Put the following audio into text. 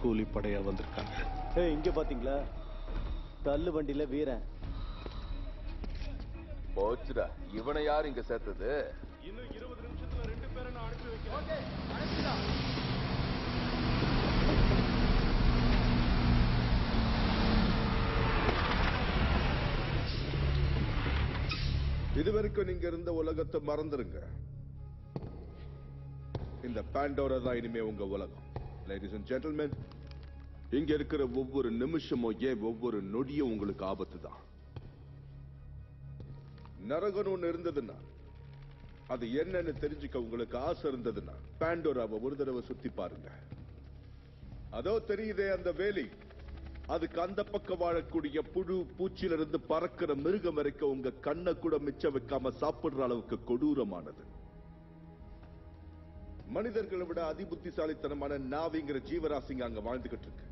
கூலிப்படையா வந்திருக்காங்க. இங்க பாத்தீங்களா, தள்ளு வண்டியில வீரன். போச்சுடா, இவனை யார் இங்க சேர்த்தது? இன்னும் 20 நிமிஷத்துல 2 பேரை நான் அனுப்பி வைக்கிறேன். இதுவரைக்கும் நீங்க இருந்த உலகத்தை மறந்துருங்க. இந்த பாண்டோரா தான் இனிமே உங்க உலகம். லேடிஸ் அண்ட் ஜென்டில்மென், இங்க இருக்கிற ஒவ்வொரு நிமிஷமும் ஒவ்வொரு நொடியும் உங்களுக்கு ஆபத்து தான். நரகன் ஒண்ணு இருந்ததுன்னா, அது என்னன்னு தெரிஞ்சுக்க உங்களுக்கு ஆசை இருந்ததுன்னா பாண்டோராவை ஒரு தடவை சுத்தி பாருங்க. அதோ தெரியுதே அந்த வேலி, அதுக்கு அந்த பக்கம் வாழக்கூடிய புழு பூச்சியில இருந்து பறக்கிற மிருகம் வரைக்கும் உங்க கண்ணை கூட மிச்சம் வைக்காம சாப்பிடுற அளவுக்கு கொடூரமானது. மனிதர்களை விட அதிபுத்திசாலித்தனமான நாவிங்கிற ஜீவராசிங்க அங்க வாழ்ந்துகிட்டு இருக்கு.